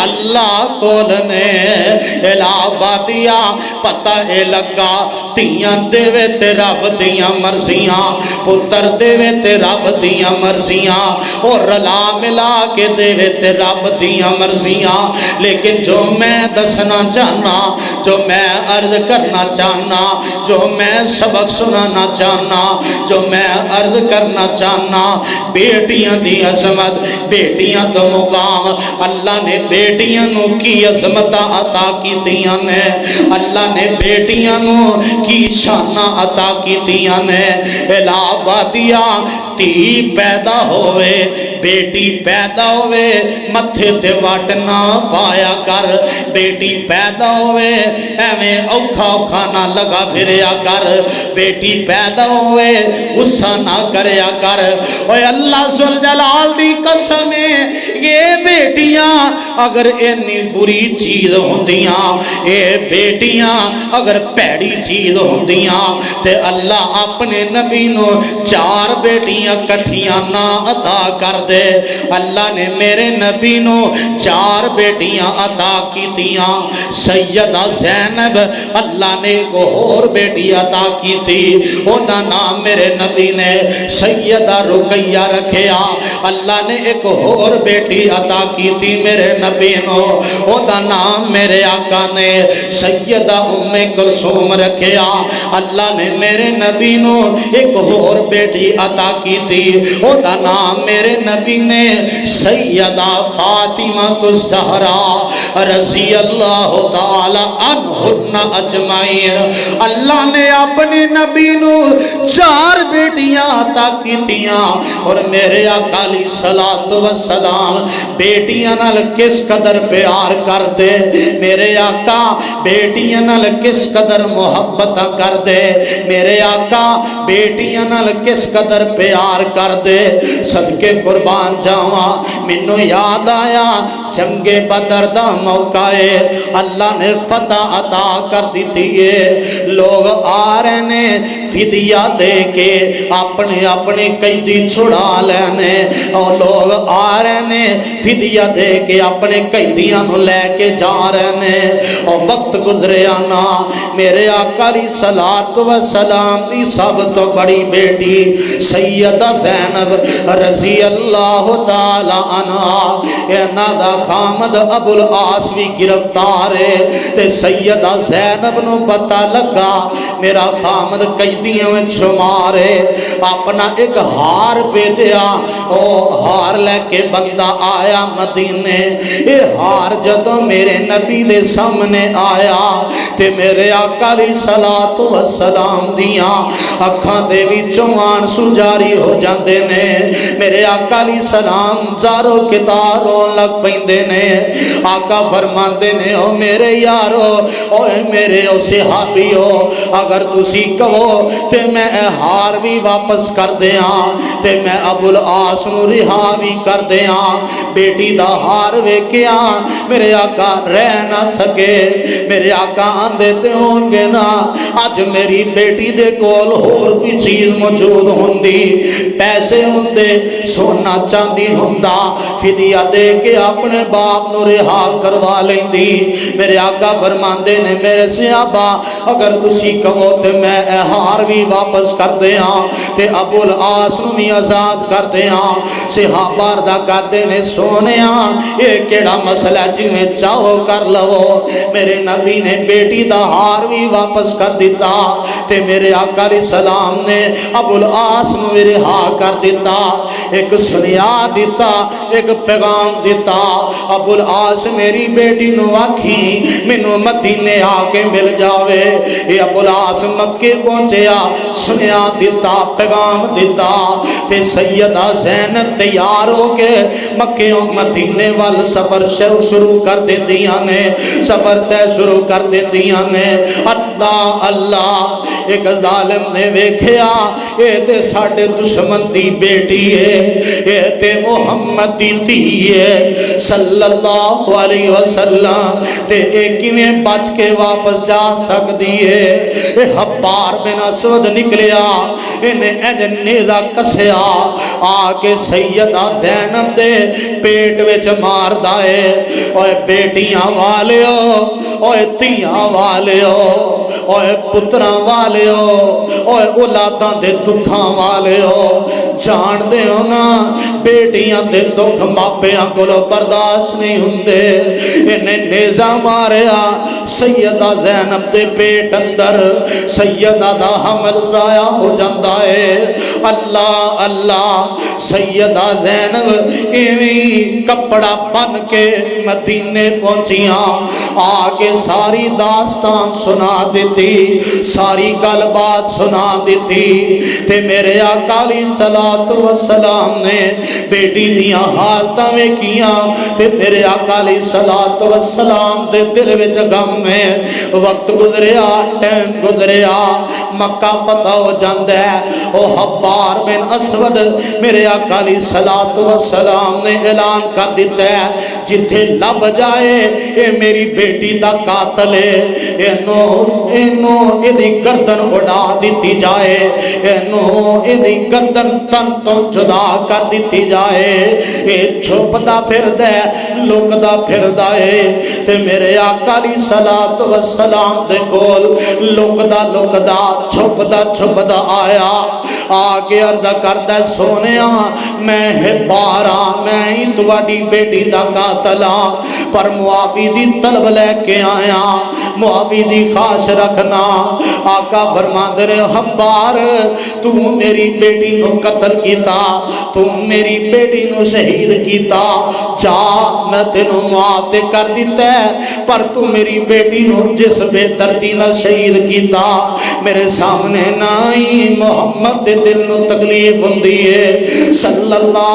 اللہ کول نے الہابادیا پتہ اے لگا تیاں دیوے تے رب دیاں مرضیاں پتر دیوے تے رب دیاں مرضیاں اور رلا ملا کے دیوے تے رب دیاں مرضیاں لیکن جو میں دسنا چاہنا جو میں عرض کرنا چاہنا جو میں سبق سنانا چاہنا جو میں عرض کرنا چاہنا بیٹیاں دی عظمت بیٹیاں تو مقام اللہ نے بیٹیاں نو کی عظمت عطا کی دیاں نے اللہ نے بیٹیاں نو کی شانہ عطا کی دیاں نے الہابادیا تی پیدا ہوئے بیٹی پیدا ہوئے متھے تے وٹ نہ پایا کر بیٹی پیدا ہوئے ایویں اوکھا اوکھا نہ لگا پھریا کر بیٹی پیدا ہوئے غصہ نہ کریا کر اوے اللہ ذوالجلال دی قسم یہ بیٹیاں اگر اتنی بری چیز ہوندیاں یہ بیٹیاں اگر پیڑی چیز ہوندیاں تے اللہ اپنے نبی نو 4 بیٹیاں کٹھیاں نہ عطا کر دے اللہ نے میرے نبی نو 4 بیٹیاں عطا کی دیاں سیدہ زینب اللہ نے ایک اور بیٹی عطا کی تھی اوہدا نام میرے نبی نے سیدہ رقیہ رکھیا اللہ نے ایک اور بیٹی عطا کی تھی میرے نبی نو اوہدا نام میرے آقا نے سیدہ ام کلثوم رکھیا اللہ نے میرے نبی نو ایک اور بیٹی عطا کی تھی اوہدا نام میرے نبی نے سیدہ فاطمہ الزہرا رضی اللہ تعالی عنہن اجمعین اللہ نے اپنے نبی نو 4 بیٹیاں عطا کی تیاں اور میرے آقا علیہ السلام بیٹیاں نال کس قدر پیار کر دے میرے آقا بیٹیاں نال کس قدر محبت کر دے میرے آقا بیٹیاں نال کس قدر پیار کر دے صدقے قربان جاواں مینوں یاد آیا جنگ بدر دا موقع ہے اللہ نے فتح عطا کر دیتی ہے لوگ آ رہے نے فدیہ دے کے اپنے اپنے قیدی چھڑا لینے اور لوگ آ رہے نے فدیہ دے کے اپنے قیدیاں نو لے کے جا رہے نے اور وقت گزرے آنا میرے آقا علیہ السلام دی سب تو بڑی بیٹی سیدہ زینب رضی اللہ تعالی عنہ انہاں دا خامد ابو العاص بھی گرفتار ہے تے سیدہ زینب نو پتہ لگا میرا خامد قیدیوں میں شمار ہے اپنا ایک ہار بھیجیا او ہار لے کے بندہ آیا مدینے یہ ہار جدوں میرے نبی دے سامنے آیا تے میرے آقا علیہ السلام دیاں اکھاں دے وچوں آنسو جاری ہو جاندے نے میرے آقا علیہ السلام زارو کتاروں لگ پیندے نے آقا فرماندے نے او میرے یارو او میرے او صحابیو اگر تسی کہو تے میں ہار بھی واپس کر دیاں تے میں ابو العاص نو رہا بھی کر دیاں بیٹی دا ہار ویکھیا میرے آقا رہ نہ سکے میرے آقا آندے تے ہون گے نا اج میری بیٹی دے کول ہور بھی چیز موجود ہوندی پیسے ہوندے سونا چاندی ہوندا فدیہ دے کے اپنے باپ نو رہا کروا لیندی میرے آقا فرماندے نے میرے صحابہ اگر تسی کہو تے میں ہار بھی واپس کر دیاں تے ابو العاص نو بھی آزاد کر دیاں صحابہ دا کہتے نے سونیاں یہ کیڑا مسئلہ جی میں چاہو کر لو میرے نبی نے بیٹی دا ہار بھی واپس کر دیتا تے میرے آقا علیہ السلام نے ابو العاص نو بھی رہا کر دیتا ایک سنیا دیتا ایک پیغام دیتا ابو العاص میری بیٹی نو آکھی مینوں مدینے آ کے مل جاوے یہ ابو العاص مکے پہنچیا سنیا دیتا پیغام دیتا تے سیدہ زینب تیار ہو کے مکے و مدینے وال سفر شروع کر دیندیاں نے سفر تے شروع کر دیندیاں نے اللہ اللہ ایک ظالم نے ویکھیا اے تے ساڈے دشمن دی بیٹی ہے، اے تے محمد دی دھی ہے صلی اللہ علیہ وسلم، تے اے کیویں بچ کے واپس جا سکدی ہے؟ اے حبار بن اسود نکلیا، انہیں انج نیزہ کسیا آ کے سیدہ زینب دے پیٹ وچ مار دائے۔ اوے بیٹیاں والیو، اوے تیاں والیو، اوے پتراں والیو، اوے اولاداں دے دکھاں والیو، جان دے ہو نا بیٹیاں دے دکھ ماپیاں کولو برداشت نہیں ہوندے۔ انہیں نیزہ ماریا سیدہ زینب دے پیٹ اندر، سیدہ دا حمل ضائع ہو جاندا ہے۔ اللہ اللہ، سیدہ زینب ایویں کپڑا بن کے مدینے پہنچیاں، آگے ساری داستان سنا دیتی، ساری گل بات سنا دیتی۔ تے میرے آقا علیہ الصلوۃ والسلام نے بیٹی دیاں حالتاں ویکھیاں، تے میرے آقا علیہ الصلوۃ والسلام دے دل وچ غم ہے۔ وقت گزریا، ٹائم گزریا، مکہ فتح ہو جاندا ہے۔ او حبار بن اسود میرے آقا علیہ الصلوۃ والسلام نے اعلان کر دیتا ہے جتھے لب جائے اے میری بیٹی دا قاتل ہے، اینو ایدی گردن اڑا دیتی جائے، اینو ایدی گردن تن تو جدا کر دیتی جائے۔ اے چھپدا پھردا ہے، لکدا پھردا ہے، تے میرے آقا علیہ الصلوۃ والسلام دے کول لکدا لکدا چھپدا چھپدا آیا، آگے عرض کردا سونیا میں حبار ہاں، میں ہی تواڈی بیٹی دا قاتل ہاں، پر معافی دی طلب لے کے آیا، معافی دی خواہش رکھنا۔ آقا فرماندے نے حبار تو میری بیٹی نو قتل کیتا، تو میری بیٹی نو شہید کیتا، جا میں تینوں معاف تے کر دیتا ہے، پر تو میری بیٹی نو جس بے دردی نال شہید کیتا میرے سامنے نہ ہی محمد دے دل نو تکلیف ہوندی ہے صلی اللہ